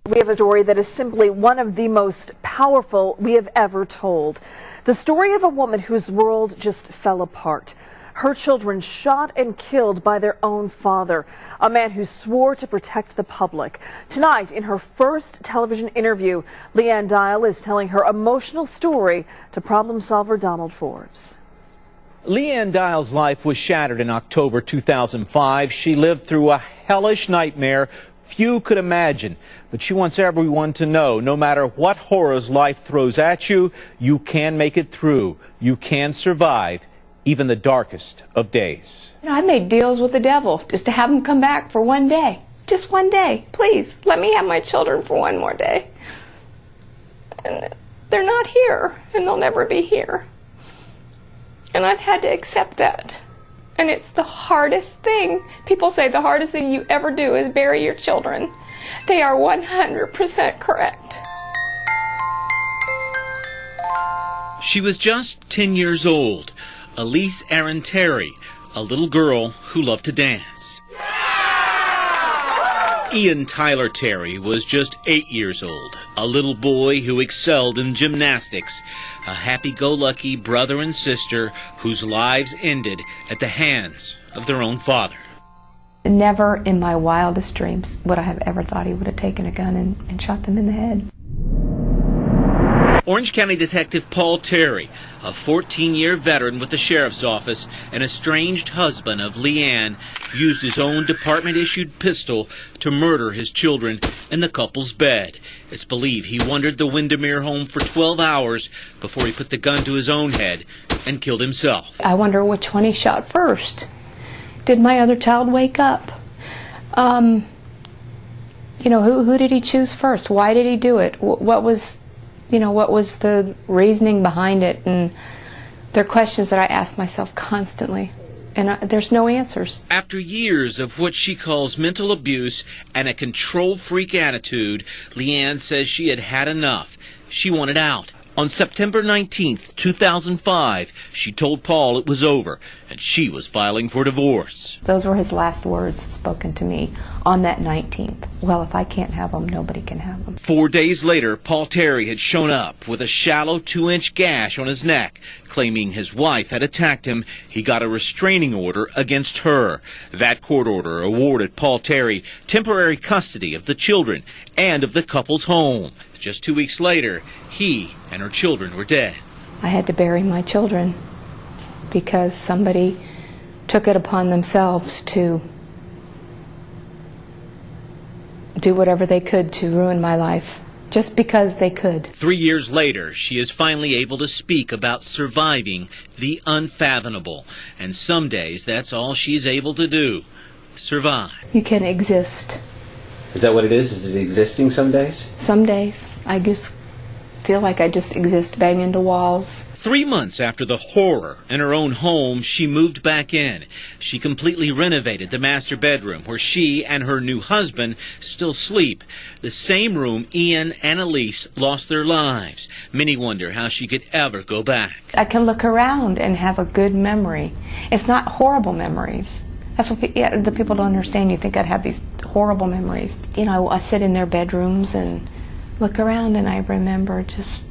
We have a story that is simply one of the most powerful we have ever told. The story of a woman whose world just fell apart. Her children shot and killed by their own father, a man who swore to protect the public. Tonight, in her first television interview, Leigh Ann Dyal is telling her emotional story to problem solver Donald Forbes. Leigh Ann Dyal's life was shattered in October 2005. She lived through a hellish nightmare few could imagine, but she wants everyone to know, no matter what horrors life throws at you, you can make it through. You can survive even the darkest of days. I made deals with the devil just to have him come back for one day. Just one day. Please, let me have my children for one more day. And they're not here, and they'll never be here. And I've had to accept that. And it's the hardest thing. People say the hardest thing you ever do is bury your children. They are 100% correct. She was just 10 years old, Elyse and Terry, a little girl who loved to dance. Ian Tyler Terry was just 8 years old, a little boy who excelled in gymnastics, a happy-go-lucky brother and sister whose lives ended at the hands of their own father. Never in my wildest dreams would I have ever thought he would have taken a gun and shot them in the head. Orange County Detective Paul Terry, a 14-year veteran with the Sheriff's Office and estranged husband of Leigh Ann, used his own department-issued pistol to murder his children in the couple's bed. It's believed he wandered the Windermere home for 12 hours before he put the gun to his own head and killed himself. I wonder which one he shot first. Did my other child wake up? Who did he choose first? Why did he do it? What was the reasoning behind it? And they're questions that I ask myself constantly, and there's no answers. After years of what she calls mental abuse and a control freak attitude, Leigh Ann says she had had enough. She wanted out. On September 19th, 2005, she told Paul it was over, and she was filing for divorce. Those were his last words spoken to me on that 19th. Well, if I can't have them, nobody can have them. 4 days later, Paul Terry had shown up with a shallow 2-inch gash on his neck. Claiming his wife had attacked him, he got a restraining order against her. That court order awarded Paul Terry temporary custody of the children and of the couple's home. Just 2 weeks later, he and her children were dead. I had to bury my children because somebody took it upon themselves to do whatever they could to ruin my life, just because they could. 3 years later, she is finally able to speak about surviving the unfathomable. And some days, that's all she's able to do, survive. You can exist. Is that what it is? Is it existing some days? Some days, I just feel like I just exist, bang into walls. 3 months after the horror in her own home, she moved back in. She completely renovated the master bedroom where she and her new husband still sleep. The same room Ian and Elyse lost their lives. Many wonder how she could ever go back. I can look around and have a good memory. It's not horrible memories. That's what the people don't understand. You think I'd have these horrible memories. I sit in their bedrooms and look around, and I remember just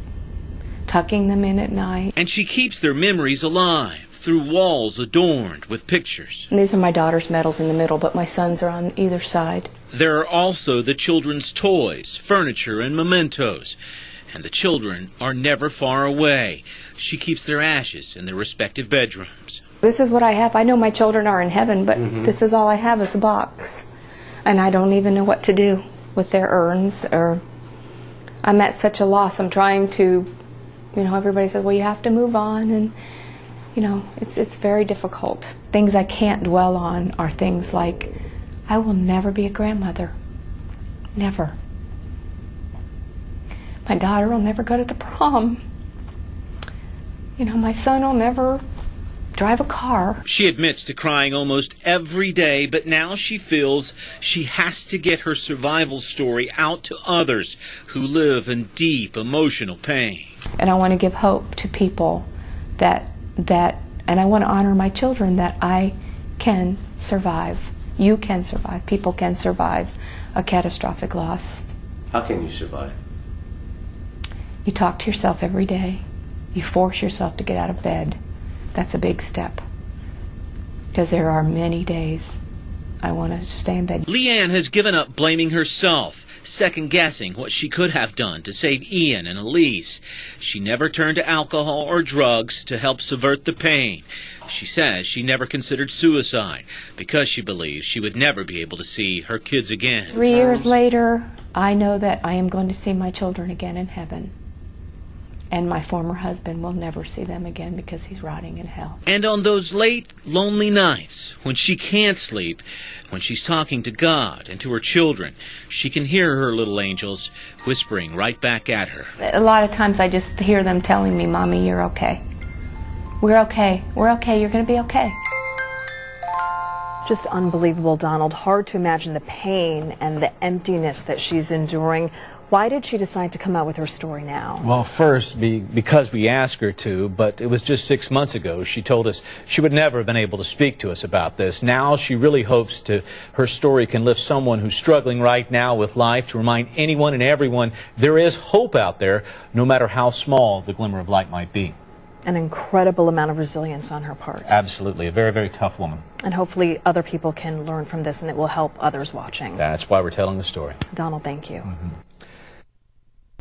tucking them in at night. And she keeps their memories alive through walls adorned with pictures. And these are my daughter's medals in the middle, but my sons are on either side. There are also the children's toys, furniture, and mementos. And the children are never far away. She keeps their ashes in their respective bedrooms. This is what I have. I know my children are in heaven, but this is all I have is a box. And I don't even know what to do with their urns. Or I'm at such a loss. I'm trying to, everybody says, well, you have to move on. And, it's very difficult. Things I can't dwell on are things like, I will never be a grandmother. Never. My daughter will never go to the prom. My son will never drive a car. She admits to crying almost every day, but now she feels she has to get her survival story out to others who live in deep emotional pain. And I want to give hope to people that and I want to honor my children that I can survive. You can survive. People can survive a catastrophic loss. How can you survive? You talk to yourself every day. You force yourself to get out of bed. That's a big step. Because there are many days I want to stay in bed. Leigh Ann has given up blaming herself, second-guessing what she could have done to save Ian and Elyse. She never turned to alcohol or drugs to help subvert the pain. She says she never considered suicide because she believes she would never be able to see her kids again. 3 years later, I know that I am going to see my children again in heaven. And my former husband will never see them again because he's rotting in hell. And on those late, lonely nights, when she can't sleep, when she's talking to God and to her children, she can hear her little angels whispering right back at her. A lot of times I just hear them telling me, Mommy, you're okay. We're okay. We're okay. You're going to be okay. Just unbelievable, Donald. Hard to imagine the pain and the emptiness that she's enduring. Why did she decide to come out with her story now? Well, first, because we asked her to, but it was just 6 months ago. She told us she would never have been able to speak to us about this. Now she really hopes her story can lift someone who's struggling right now with life, to remind anyone and everyone there is hope out there, no matter how small the glimmer of light might be. An incredible amount of resilience on her part. Absolutely. A very, very tough woman. And hopefully other people can learn from this and it will help others watching. That's why we're telling the story. Donald, thank you. Mm-hmm.